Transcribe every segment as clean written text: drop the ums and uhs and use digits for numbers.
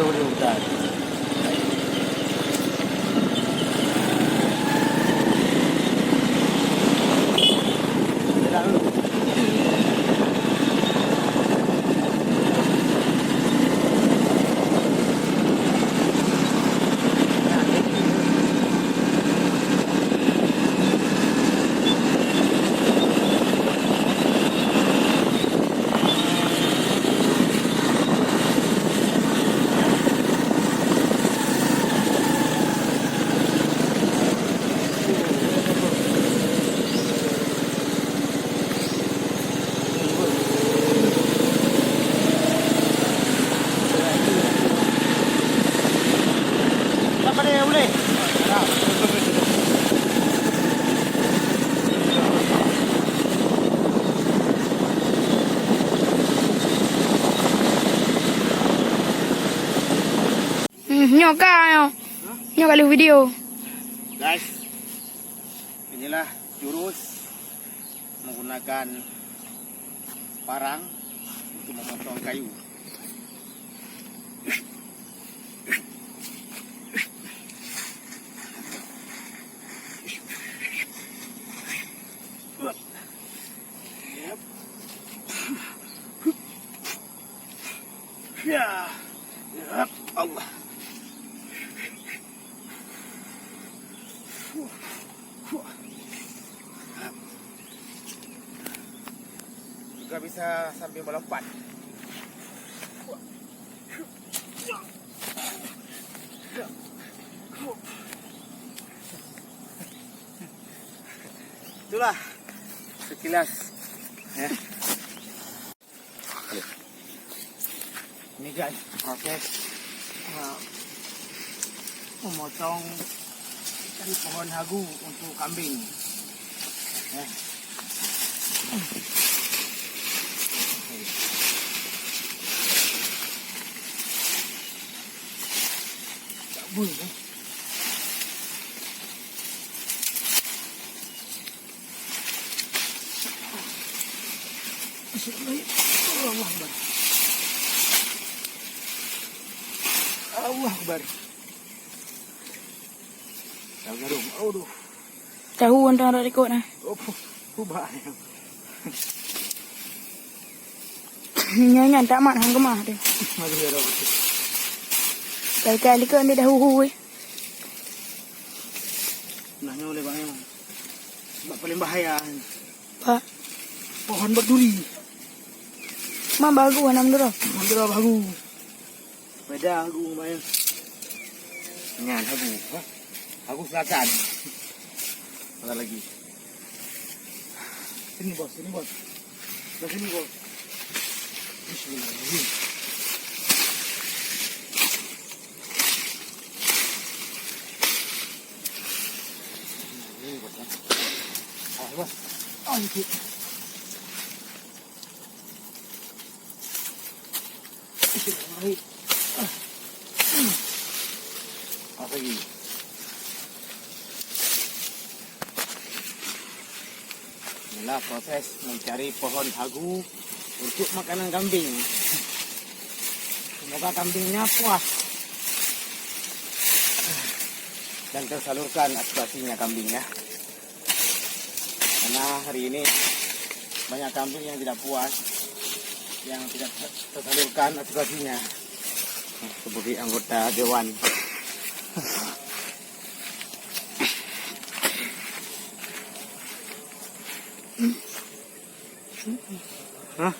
jauh dari hutan. Nyoka yo. Nyoka lihat video. Guys, inilah jurus menggunakan parang untuk memotong kayu. Ya, Allah. Juga bisa sambil melompat. Itulah sekilas ya. Ini guys proses memotong dari pohon hagu untuk kambing ya. Cabul ya. Allah Akbar. Allah Akbar. Tahu garum. Aduh. Tahu antara rekod nah. Oh, ubah. Nyanyi tak mat hang kemah tu. Mari ya rawat. Kali-kali ke ambil dah hui. Nahnya oleh bang emang. Sebab paling bahaya. Pak, Pohon berduri. mah bagus nama dulu. Mandra bagu. Sepeda hagu main. Nyan hagu. Ha? Hagu selatan. Ada lagi. Sini bos, sini bos. Dari sini bos. Bismillahirrahmanirrahim. Ini bos. Ah, bos. Oh, ini. Apa lagi? Inilah proses mencari pohon hagu untuk makanan kambing. Semoga kambingnya puas dan tersalurkan aspirasinya kambingnya. Karena hari ini banyak kambing yang tidak puas, yang tidak tersalurkan aspirasinya sebagai anggota dewan. Hah?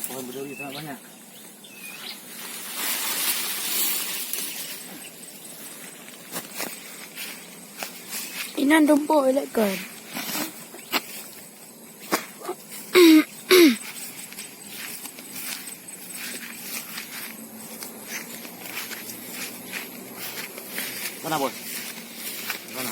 Pohon berduri sangat banyak. Inan tumpuk elekan. Mana bos? Mana?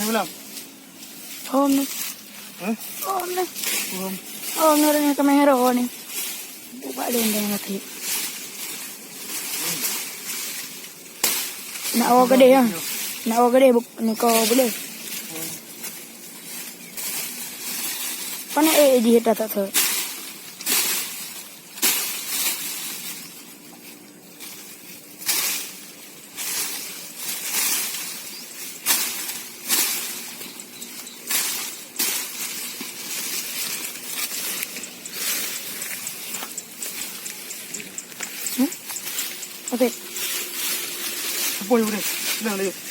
Belum? Om ni. Hah? Om ni. Belum. Om ni rin yung kamera ko ni. Buka din din natin. Naawa ka din ya. Naawa ka din. Ni ko boleh. Pana di hita tak tu. Okay. Boleh boleh. Bilang dia.